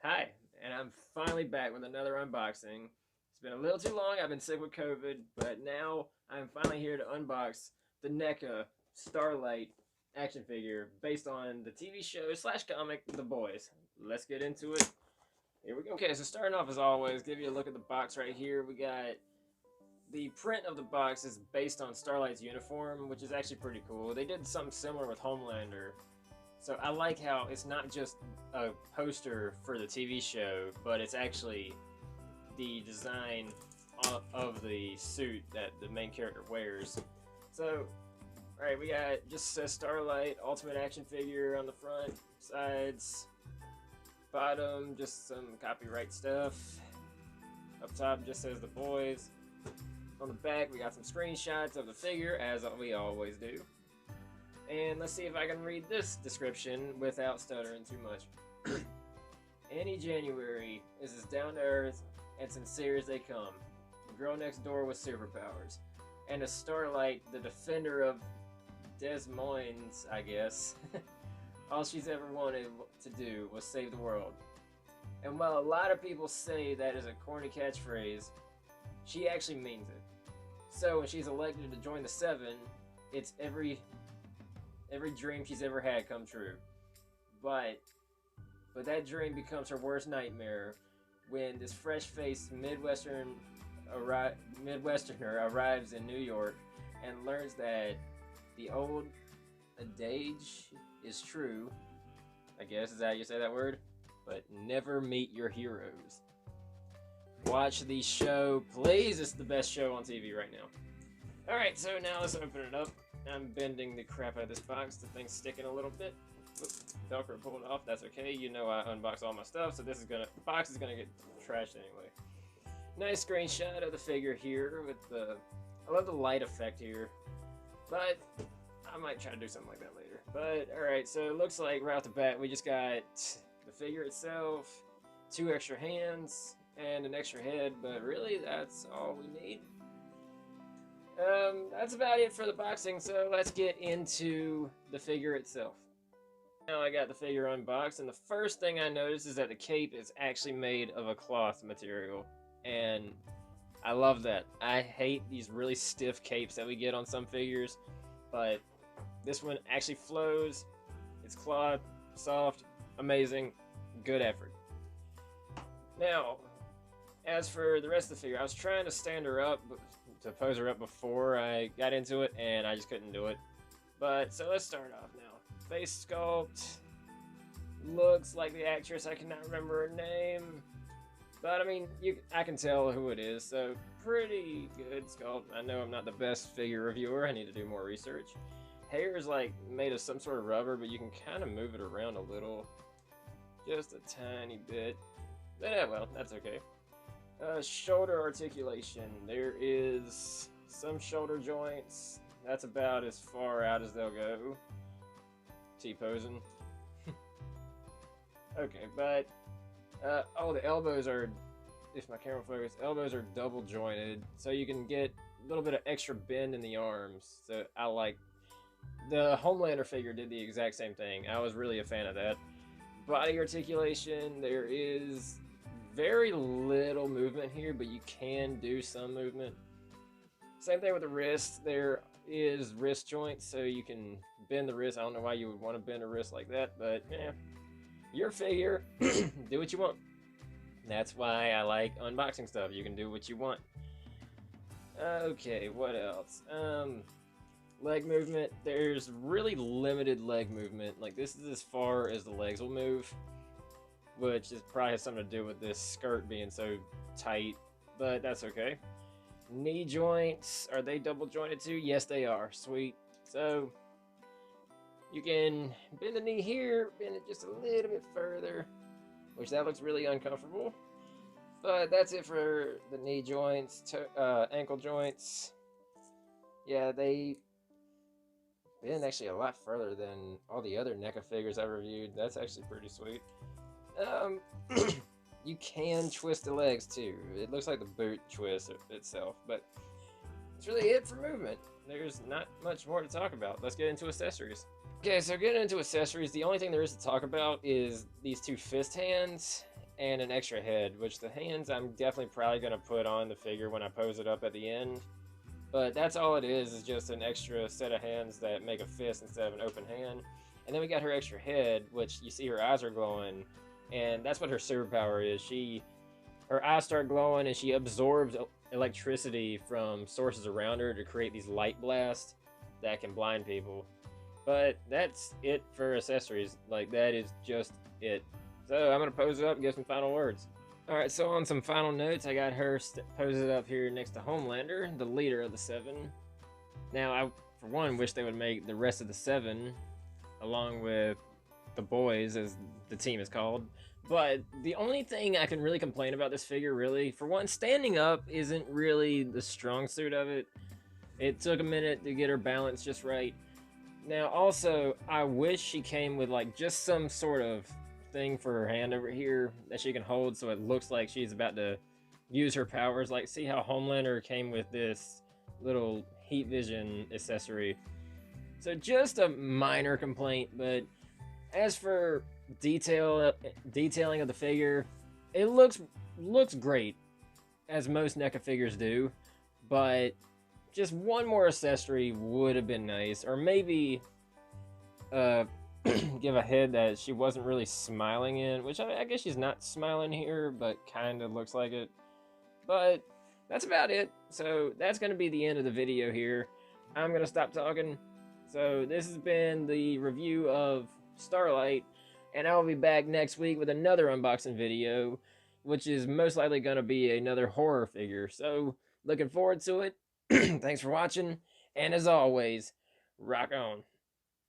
Hi, and I'm finally back with another unboxing. It's been a little too long, I've been sick with COVID, but now I'm finally here to unbox the NECA Starlight action figure based on the TV show slash comic, The Boys. Let's get into it. Here we go. Okay, so starting off as always, give you a look at the box right here. We got the print of the box is based on Starlight's uniform, which is actually pretty cool. They did something similar with Homelander. So I like how it's not just a poster for the TV show, but it's actually the design of the suit that the main character wears. So, alright, we got just says Starlight Ultimate Action Figure on the front, sides, bottom, just some copyright stuff. Up top just says The Boys. On the back we got some screenshots of the figure, as we always do. And let's see if I can read this description without stuttering too much. Any January is as down to earth and sincere as they come. The girl next door with superpowers. And a Starlight, the defender of Des Moines, I guess. All she's ever wanted to do was save the world. And while a lot of people say that is a corny catchphrase, she actually means it. So when she's elected to join the Seven, it's every dream she's ever had come true. But that dream becomes her worst nightmare when this fresh-faced Midwesterner arrives in New York and learns that the old adage is true. I guess is that how you say that word? But never meet your heroes. Watch the show, please. It's the best show on TV right now. Alright, so now let's open it up. I'm bending the crap out of this box. The thing's sticking a little bit. Oops, Velcro pulled off. That's okay. You know I unbox all my stuff, so the box is gonna get trashed anyway. Nice screenshot of the figure here with the. I love the light effect here, but I might try to do something like that later. But all right, so it looks like right off the bat we just got the figure itself, 2 extra hands, and an extra head. But really, that's all we need. That's about it for the boxing, so let's get into the figure itself. Now I got the figure unboxed, and the first thing I noticed is that the cape is actually made of a cloth material, and I love that. I hate these really stiff capes that we get on some figures, but this one actually flows. It's cloth, soft, amazing, good effort. Now, as for the rest of the figure, I was trying to stand her up, to pose her up before I got into it, and I just couldn't do it. But, so let's start off now. Face sculpt looks like the actress. I cannot remember her name, but I mean, I can tell who it is, so pretty good sculpt. I know I'm not the best figure reviewer. I need to do more research. Hair is like made of some sort of rubber, but you can kind of move it around a little, just a tiny bit. But yeah, well, that's okay. Shoulder articulation. There is some shoulder joints. That's about as far out as they'll go. T-posing. Okay, but oh, the elbows are, if my camera focus, elbows are double jointed, so you can get a little bit of extra bend in the arms. So I like the Homelander figure did the exact same thing. I was really a fan of that. Body articulation, there is very little movement here, but you can do some movement. Same thing with the wrist. There is wrist joints, so you can bend the wrist. I don't know why you would want to bend a wrist like that, but yeah, your figure. Do what you want. That's why I like unboxing stuff. You can do what you want. Okay, what else? Leg movement. There's really limited leg movement. Like, this is as far as the legs will move, which is probably has something to do with this skirt being so tight, but that's okay. Knee joints, are they double jointed too? Yes, they are. Sweet. So you can bend the knee here, bend it just a little bit further, which that looks really uncomfortable. But that's it for the knee joints, ankle joints. Yeah, they bend actually a lot further than all the other NECA figures I've reviewed. That's actually pretty sweet. You can twist the legs too. It looks like the boot twist itself, but that's really it for movement. There's not much more to talk about. Let's get into accessories. Okay, so getting into accessories, the only thing there is to talk about is these two fist hands and an extra head, which the hands I'm definitely probably going to put on the figure when I pose it up at the end. But that's all it is just an extra set of hands that make a fist instead of an open hand. And then we got her extra head, which you see her eyes are glowing, and that's what her superpower is. Her eyes start glowing, and she absorbs electricity from sources around her to create these light blasts that can blind people. But that's it for accessories. Like, that is just it. So I'm gonna pose it up and give some final words. All right, so on some final notes, I got her posed up here next to Homelander, the leader of the Seven. Now, I, for one, wish they would make the rest of the Seven, along with the boys, as the team is called. But the only thing I can really complain about this figure, really, for one, standing up isn't really the strong suit of it. It took a minute to get her balance just right. Now, also, I wish she came with, like, just some sort of thing for her hand over here that she can hold so it looks like she's about to use her powers. Like, see how Homelander came with this little heat vision accessory. So just a minor complaint, but as for detailing of the figure, it looks great, as most NECA figures do, but just one more accessory would have been nice, or maybe give a head that she wasn't really smiling in, which I guess she's not smiling here, but kind of looks like it. But that's about it. So that's going to be the end of the video here. I'm going to stop talking. So this has been the review of Starlight, and I'll be back next week with another unboxing video, which is most likely going to be another horror figure. So looking forward to it. Thanks for watching, and as always, rock on.